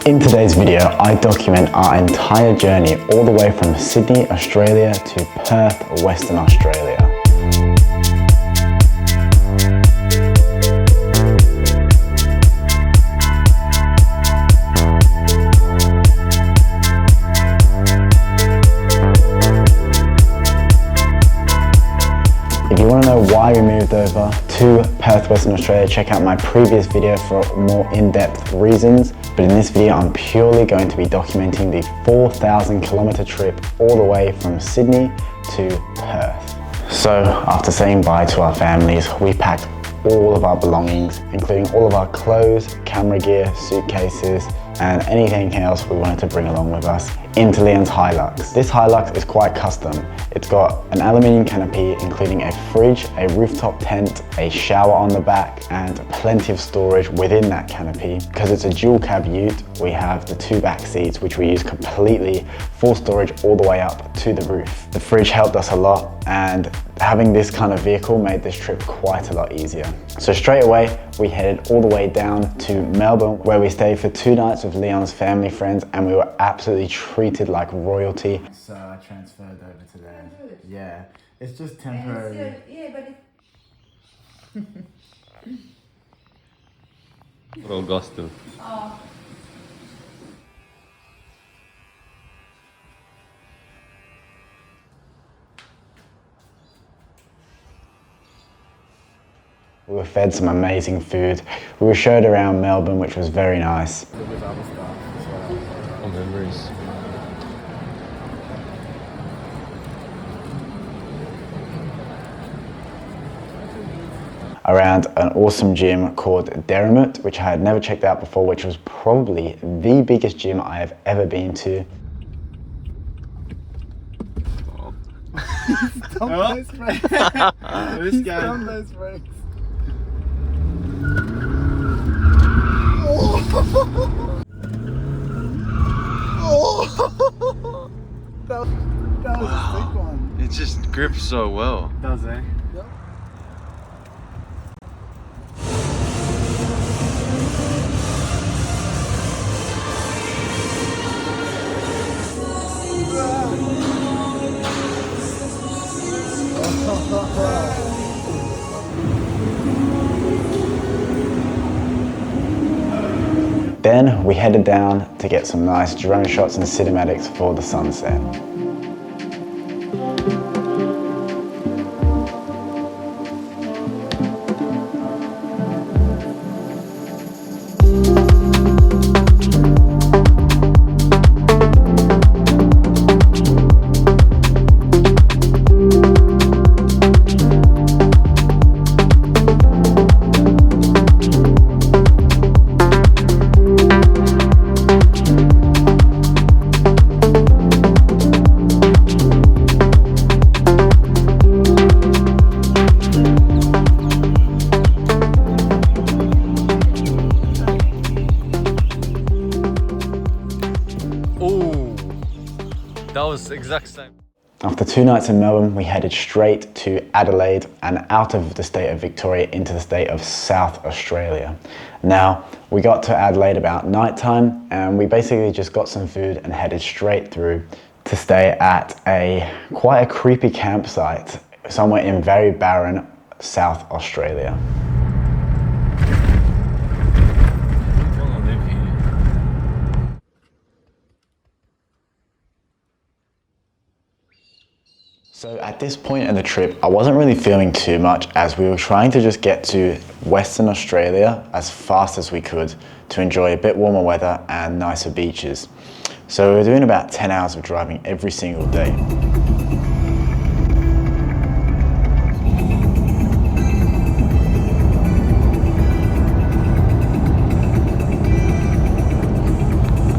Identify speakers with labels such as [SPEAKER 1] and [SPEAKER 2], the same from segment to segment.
[SPEAKER 1] In today's video, I document our entire journey all the way from Sydney, Australia to Perth, Western Australia. If you want to know why we moved over to Perth, Western Australia, check out my previous video for more in-depth reasons. But in this video, I'm purely going to be documenting the 4,000 kilometer trip all the way from Sydney to Perth. So after saying bye to our families, we packed all of our belongings, including all of our clothes, camera gear, suitcases, and anything else we wanted to bring along with us into Leon's Hilux. This Hilux is quite custom. It's got an aluminium canopy, including a fridge, a rooftop tent, a shower on the back, and plenty of storage within that canopy. Because it's a dual cab ute, we have the two back seats, which we use completely for storage all the way up to the roof. The fridge helped us a lot, and having this kind of vehicle made this trip quite a lot easier. So straight away, we headed all the way down to Melbourne, where we stayed for 2 nights with Leon's family friends, and we were absolutely treated like royalty. So I transferred over to there. Yeah, it's just temporary.
[SPEAKER 2] Yeah, but
[SPEAKER 3] Bro, gosto.
[SPEAKER 2] Oh.
[SPEAKER 1] We were fed some amazing food. We were showed around Melbourne, which was very nice.
[SPEAKER 3] Oh, memories.
[SPEAKER 1] Around an awesome gym called Derrimut, which I had never checked out before, which was probably the biggest gym I have ever been to.
[SPEAKER 4] Stop those brakes.
[SPEAKER 3] This guy.
[SPEAKER 4] Stop those brakes. That was a big one.
[SPEAKER 3] It just grips so well.
[SPEAKER 4] Does it? Yep.
[SPEAKER 1] Then we headed down to get some nice drone shots and cinematics for the sunset.
[SPEAKER 3] That was the exact same.
[SPEAKER 1] After 2 nights in Melbourne, we headed straight to Adelaide and out of the state of Victoria into the state of South Australia. Now, we got to Adelaide about night time, and we basically just got some food and headed straight through to stay at quite a creepy campsite somewhere in very barren South Australia. So at this point in the trip, I wasn't really feeling too much, as we were trying to just get to Western Australia as fast as we could to enjoy a bit warmer weather and nicer beaches. So we were doing about 10 hours of driving every single day.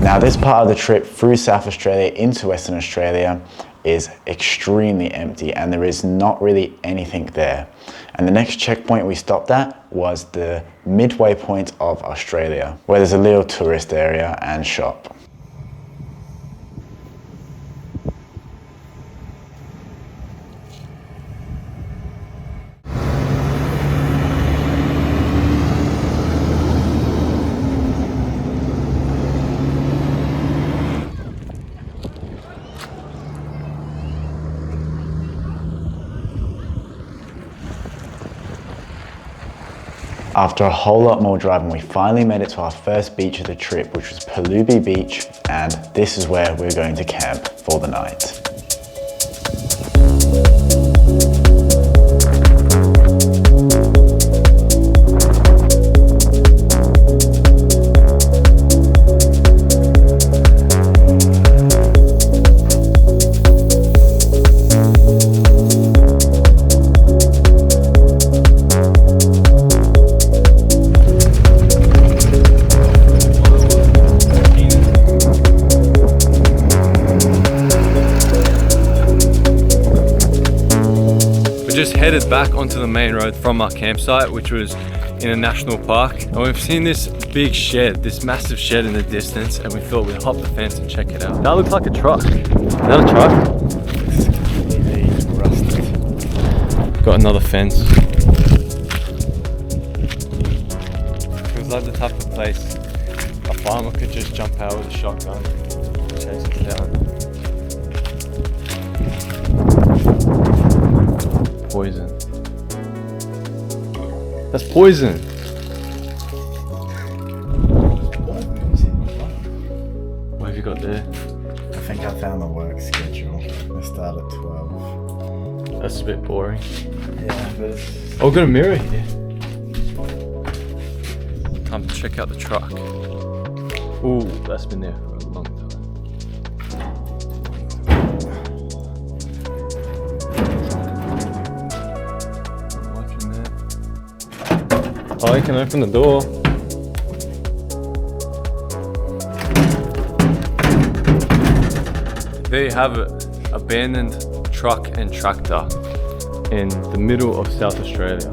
[SPEAKER 1] Now this part of the trip through South Australia into Western Australia is extremely empty, and there is not really anything there. And the next checkpoint we stopped at was the midway point of Australia, where there's a little tourist area and shop. After a whole lot more driving, we finally made it to our first beach of the trip, which was Palubi Beach, and this is where we're going to camp for the night.
[SPEAKER 3] Just headed back onto the main road from our campsite, which was in a national park, and we've seen this big shed, this massive shed in the distance, and we thought we'd hop the fence and check it out. That looks like a truck. Is that a truck?
[SPEAKER 1] It's completely rusted.
[SPEAKER 3] Got another fence. It was like the type of place a farmer could just jump out with a shotgun and chase us down. Poison. That's poison. What have you got there?
[SPEAKER 1] I think I found the work schedule. They start at 12.
[SPEAKER 3] That's a bit boring.
[SPEAKER 1] Yeah, but it's...
[SPEAKER 3] Oh, we've got a mirror here. Time to check out the truck. Ooh, that's been there for a long time. Oh, you can open the door. There you have it, abandoned truck and tractor in the middle of South Australia.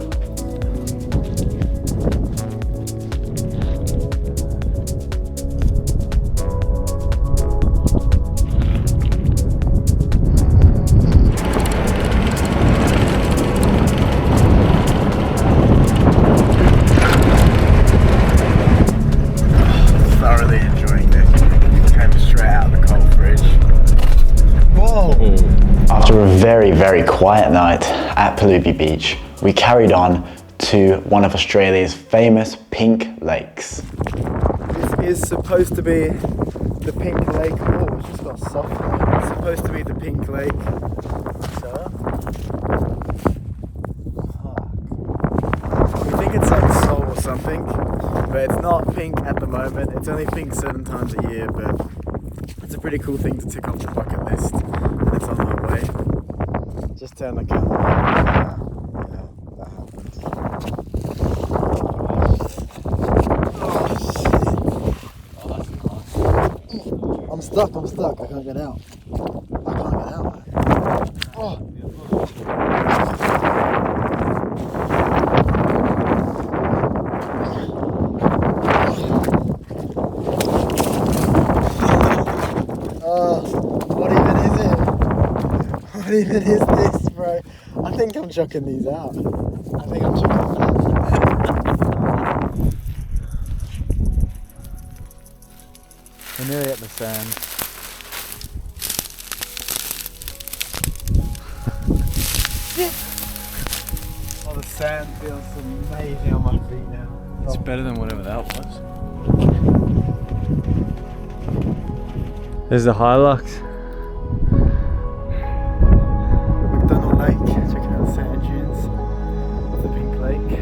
[SPEAKER 1] After a very quiet night at Palubi Beach, we carried on to one of Australia's famous pink lakes.
[SPEAKER 4] This is supposed to be the pink lake. Oh, it's just got soft. It's supposed to be the pink lake. So, we think it's like Seoul or something, but it's not pink at the moment. It's only pink certain times a year, but it's a pretty cool thing to tick off the bucket list. It's on our way. Just turn the camera. Yeah, that happens. I'm stuck. I can't get out. Man. Oh. What even is this, bro? I think I'm chucking these out. We're nearly at the sand. Oh, the sand feels amazing on my feet now.
[SPEAKER 3] It's better than whatever that was. There's the Hilux.
[SPEAKER 4] Checking out the sand dunes of the pink lake.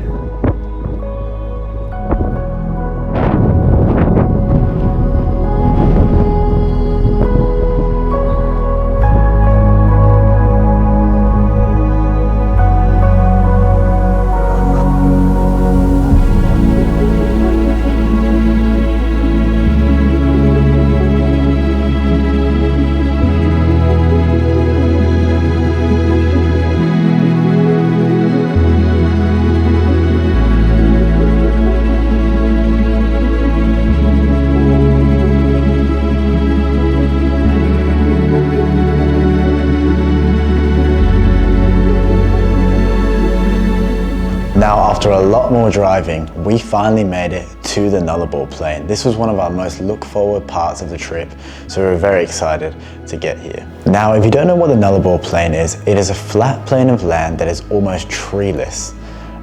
[SPEAKER 1] Now, after a lot more driving, we finally made it to the Nullarbor plain. This was one of our most look forward parts of the trip, so we were very excited to get here. Now, if you don't know what the Nullarbor plain is, it is a flat plain of land that is almost treeless.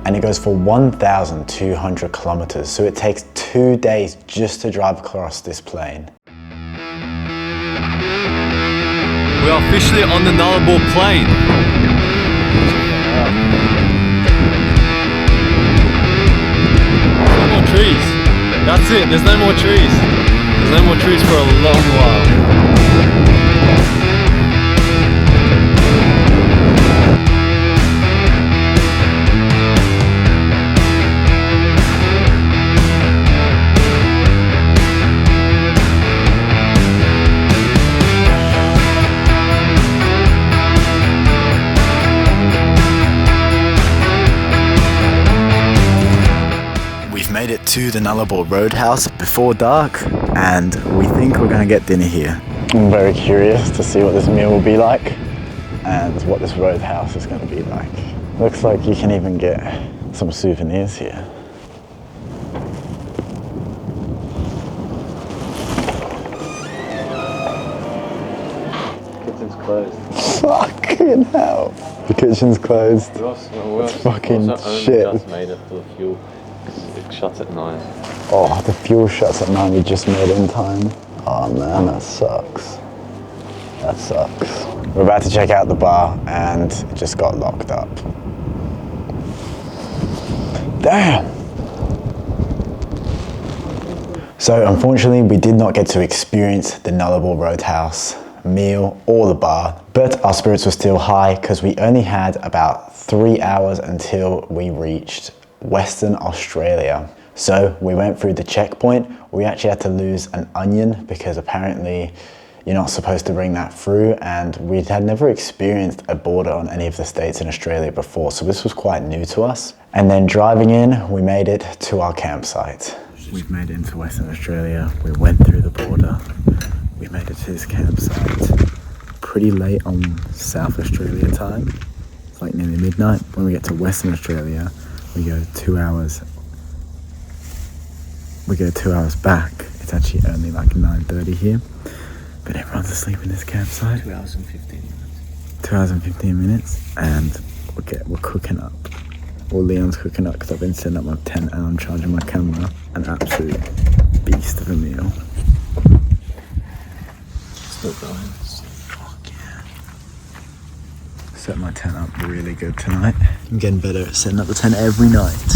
[SPEAKER 1] and it goes for 1,200 kilometers. So it takes 2 days just to drive across this plain.
[SPEAKER 3] We are officially on the Nullarbor plain. No more trees. That's it, there's no more trees. There's no more trees for a long while.
[SPEAKER 4] Made it to the Nullarbor Roadhouse before dark, and we think we're gonna get dinner here.
[SPEAKER 1] I'm very curious to see what this meal will be like and what this roadhouse is going to be like. Looks like you can even get some souvenirs here.
[SPEAKER 3] Kitchen's closed.
[SPEAKER 1] Fucking hell. The kitchen's closed. It's fucking shit.
[SPEAKER 3] Just made it for the fuel. It shuts at 9.
[SPEAKER 1] Oh, the fuel shuts at 9. We just made it in time. Oh man, that sucks. That sucks. We're about to check out the bar and it just got locked up. Damn. So unfortunately, we did not get to experience the Nullarbor Roadhouse meal or the bar, but our spirits were still high because we only had about 3 hours until we reached Western Australia. So we went through the checkpoint. We actually had to lose an onion because apparently you're not supposed to bring that through, and we had never experienced a border on any of the states in Australia before, so this was quite new to us. And then driving in, we made it to our campsite. We've made it into Western Australia. We went through the border. We made it to this campsite pretty late on South Australia time. It's like nearly midnight. When we get to Western Australia, we go 2 hours. We go 2 hours back. It's actually only like 9:30 here, but everyone's asleep in this campsite.
[SPEAKER 3] 2 hours and 15 minutes.
[SPEAKER 1] 2 hours and 15 minutes, and we're cooking up. Well, Leon's cooking up because I've been setting up my tent and I'm charging my camera. An absolute beast of a meal.
[SPEAKER 3] Still going.
[SPEAKER 1] Fuck yeah. Set my tent up really good tonight. I'm getting better at setting up the tent every night.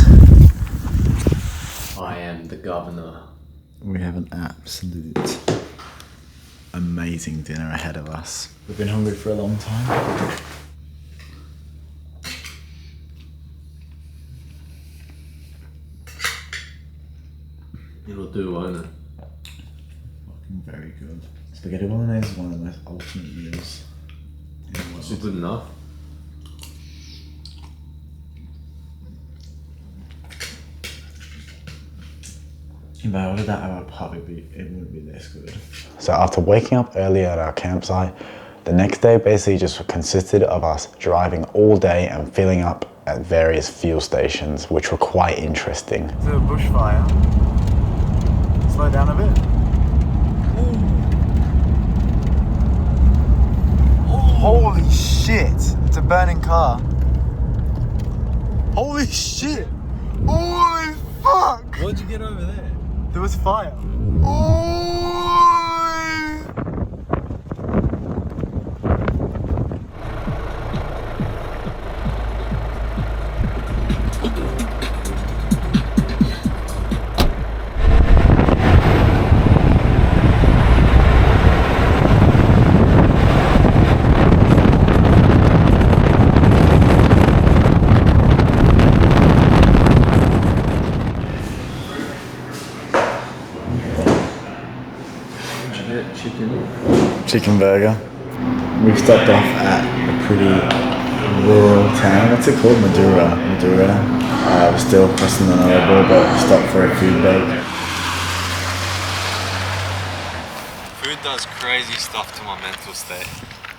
[SPEAKER 3] I am the governor.
[SPEAKER 1] We have an absolute amazing dinner ahead of us. We've been hungry for a long time.
[SPEAKER 3] It'll do, won't it?
[SPEAKER 1] Fucking very good. Spaghetti bolognese is one of the most ultimate meals in the world.
[SPEAKER 3] Is it good enough?
[SPEAKER 1] If I ordered that, it wouldn't be this good. So after waking up early at our campsite, the next day basically just consisted of us driving all day and filling up at various fuel stations, which were quite interesting. Is it a bushfire? Slow down a bit. Holy shit! It's a burning car. Holy shit! Holy fuck!
[SPEAKER 3] What'd you get over there?
[SPEAKER 1] There was fire. Chicken burger. We've stopped off at a pretty rural town. What's it called? Madura. We're still crossing the Nullarbor, but we stopped for a food break.
[SPEAKER 3] Food does crazy stuff to my mental state.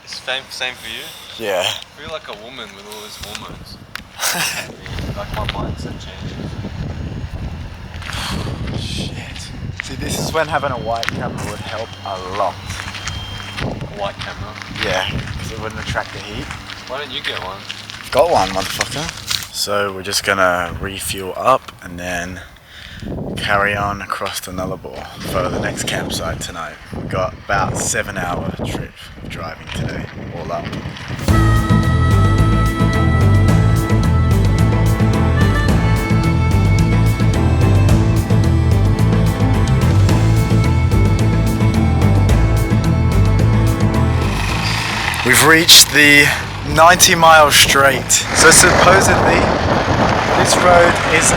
[SPEAKER 3] Same for you?
[SPEAKER 1] Yeah.
[SPEAKER 3] I feel like a woman with all these hormones. Like my mindset changes.
[SPEAKER 1] Shit. See, this is when having a white camera would help a lot.
[SPEAKER 3] A white camera?
[SPEAKER 1] Yeah, because it wouldn't attract the heat.
[SPEAKER 3] Why don't you get one?
[SPEAKER 1] Got one, motherfucker. So we're just gonna refuel up and then carry on across the Nullarbor for the next campsite tonight. We've got about 7-hour trip of driving today, all up. We've reached the 90-mile straight. So supposedly this road is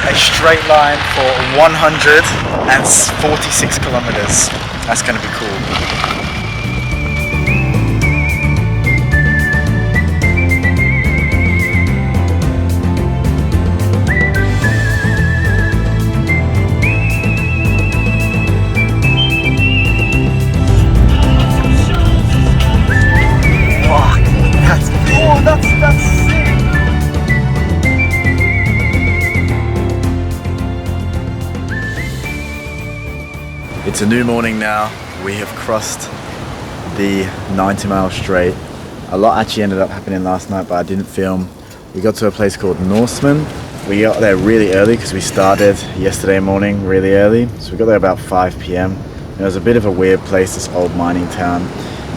[SPEAKER 1] a straight line for 146 kilometers. That's gonna be cool. That's sick. It's a new morning now. We have crossed the 90-mile straight. A lot actually ended up happening last night, but I didn't film. We got to a place called Norseman. We got there really early because we started yesterday morning really early. So we got there about 5 p.m. It was a bit of a weird place, this old mining town.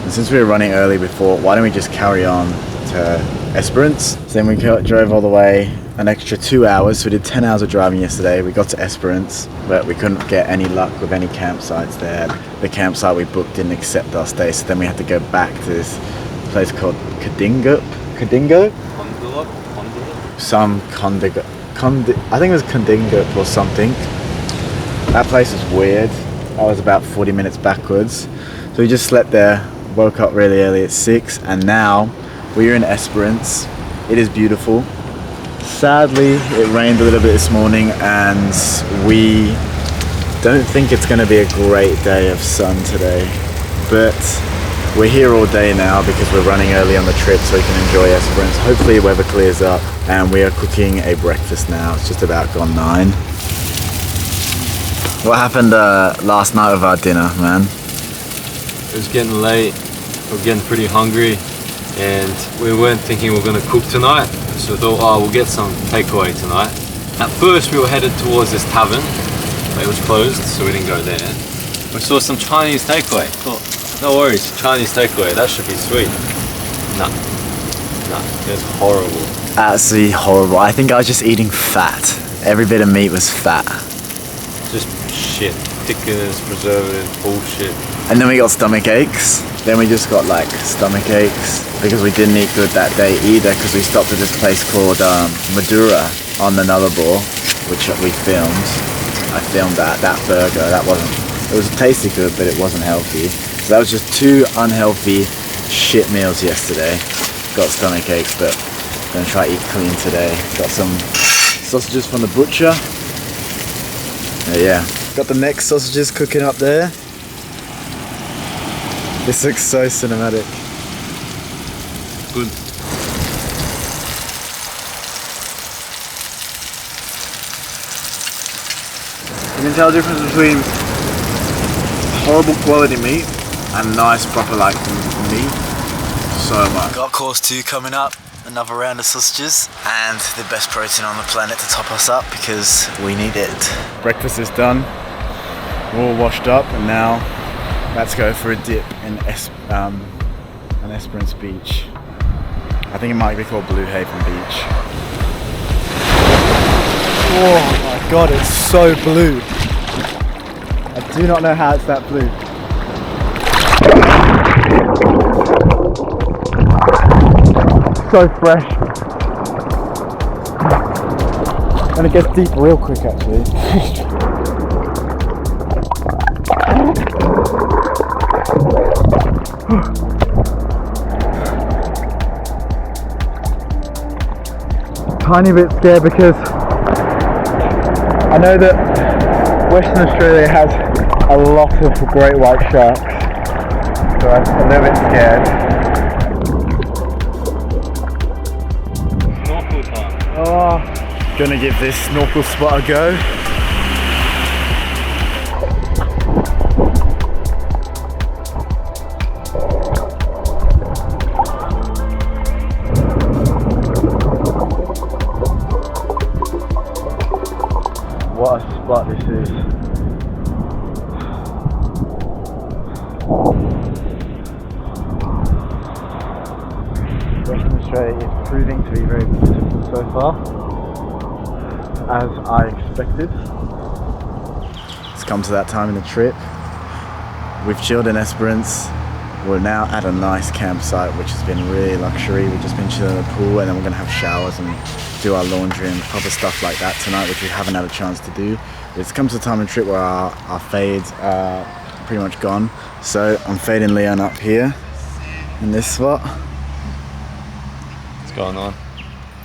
[SPEAKER 1] And since we were running early, we thought, why don't we just carry on to Esperance? So then we drove all the way an extra 2 hours. So we did 10 hours of driving yesterday. We got to Esperance, but we couldn't get any luck with any campsites there. The campsite we booked didn't accept our stay, so then we had to go back to this place called Kadingo? Some Kondigo. I think it was Kadingo or something. That place was weird. I was about 40 minutes backwards. So we just slept there, woke up really early at 6, and now we're in Esperance. It is beautiful. Sadly, it rained a little bit this morning and we don't think it's going to be a great day of sun today. But we're here all day now because we're running early on the trip so we can enjoy Esperance. Hopefully weather clears up, and we are cooking a breakfast now. It's just about gone 9. What happened last night with our dinner, man?
[SPEAKER 3] It was getting late, we were getting pretty hungry, and we weren't thinking we were going to cook tonight, so we thought, oh, we'll get some takeaway tonight. At first we were headed towards this tavern, but it was closed, so we didn't go there. We saw some Chinese takeaway. Thought, no worries, Chinese takeaway, that should be sweet. Nah, it was horrible.
[SPEAKER 1] Absolutely horrible. I think I was just eating fat. Every bit of meat was fat.
[SPEAKER 3] Just shit, thickness, preservative, bullshit.
[SPEAKER 1] And then we got stomach aches. Then we just got like stomach aches because we didn't eat good that day either, because we stopped at this place called Madura on the Nullarbor, which we filmed. I filmed that burger. It was tasty good, but it wasn't healthy. So that was just 2 unhealthy shit meals yesterday. Got stomach aches, but I'm gonna try to eat clean today. Got some sausages from the butcher. Yeah. Got the neck sausages cooking up there. This looks so cinematic.
[SPEAKER 3] Good.
[SPEAKER 1] You can tell the difference between horrible quality meat and nice proper like meat so much. Got course 2 coming up, another round of sausages and the best protein on the planet to top us up because we need it. Breakfast is done, we're all washed up, and now let's go for a dip in Esperance Beach. I think it might be called Blue Haven Beach. Oh my god, it's so blue. I do not know how it's that blue. So fresh. And it gets deep real quick actually. Tiny bit scared because I know that Western Australia has a lot of great white sharks, so I'm a little bit scared.
[SPEAKER 3] Snorkel time.
[SPEAKER 1] Oh, gonna give this snorkel spot a go.
[SPEAKER 4] Western Australia is proving to be very beautiful so far, as I expected. It's come to that time in the trip. We've chilled in Esperance. We're now at a nice campsite, which has been really luxury. We've just been chilling in the pool, and then we're gonna have showers and do our laundry and other stuff like that tonight, which we haven't had a chance to do. It's come to the time in the trip where our fades are pretty much gone. So I'm fading Leon up here in this spot.
[SPEAKER 3] What's going on?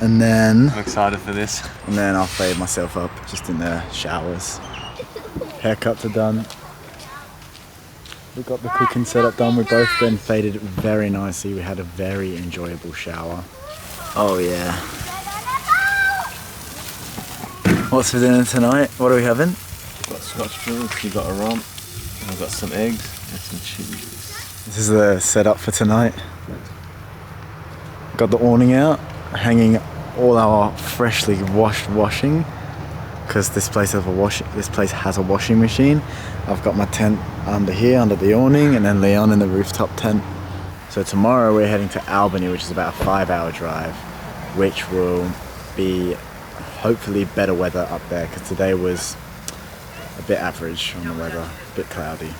[SPEAKER 4] And then
[SPEAKER 3] I'm excited for this.
[SPEAKER 4] And then I'll fade myself up just in the showers. Haircuts are done. We've got the cooking setup done. We've both been faded very nicely. We had a very enjoyable shower. Oh yeah. What's for dinner tonight? What are we having?
[SPEAKER 3] We've got Scotch fills, you've got a rump, and we've got some eggs and some cheese.
[SPEAKER 4] This is the setup for tonight. Got the awning out, hanging all our freshly washed washing, because this place has a washing machine. I've got my tent under here, under the awning, and then Leon in the rooftop tent. So tomorrow we're heading to Albany, which is about a 5-hour drive, which will be hopefully better weather up there, because today was a bit average on the weather, a bit cloudy.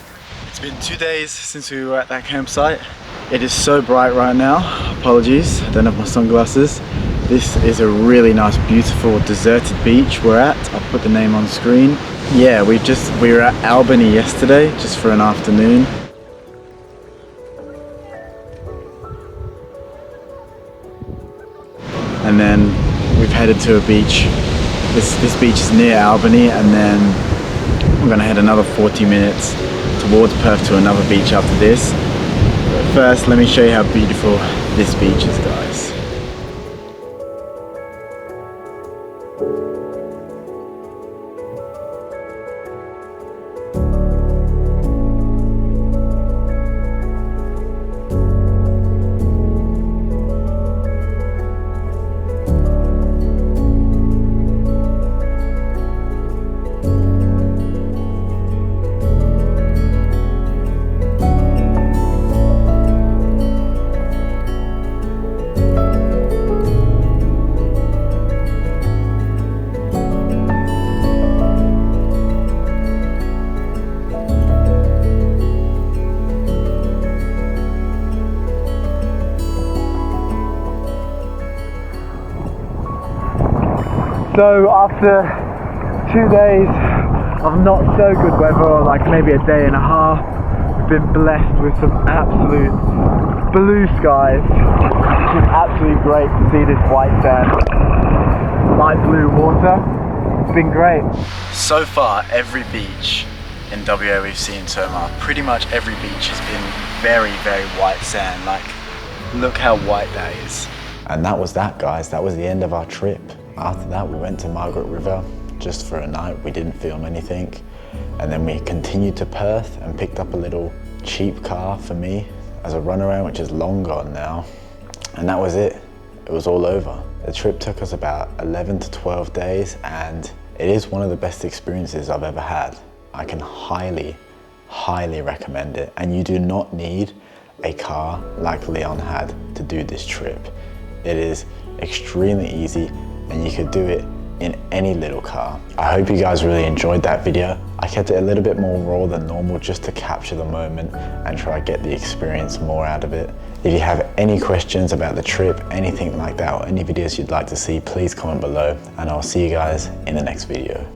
[SPEAKER 4] It's been 2 days since we were at that campsite. It is so bright right now. Apologies, I don't have my sunglasses. This is a really nice, beautiful, deserted beach we're at. I'll put the name on screen. Yeah, we were at Albany yesterday, just for an afternoon. And then we've headed to a beach. This beach is near Albany, and then we're gonna head another 40 minutes towards Perth to another beach after this. But first, let me show you how beautiful this beach is, guys. So after 2 days of not so good weather, or like maybe a day and a half, we've been blessed with some absolute blue skies. It's been absolutely great to see this white sand, light blue water. It's been great. So far, every beach in WA we've seen so far, pretty much every beach has been very, very white sand. Like, look how white that is.
[SPEAKER 1] And that was that, guys. That was the end of our trip. After that, we went to Margaret River just for a night. We didn't film anything. And then we continued to Perth and picked up a little cheap car for me as a runaround, which is long gone now. And that was it. It was all over. The trip took us about 11 to 12 days, and it is one of the best experiences I've ever had. I can highly, highly recommend it. And you do not need a car like Leon had to do this trip. It is extremely easy, and you could do it in any little car. I hope you guys really enjoyed that video. I kept it a little bit more raw than normal just to capture the moment and try to get the experience more out of it. If you have any questions about the trip, anything like that, or any videos you'd like to see, please comment below, and I'll see you guys in the next video.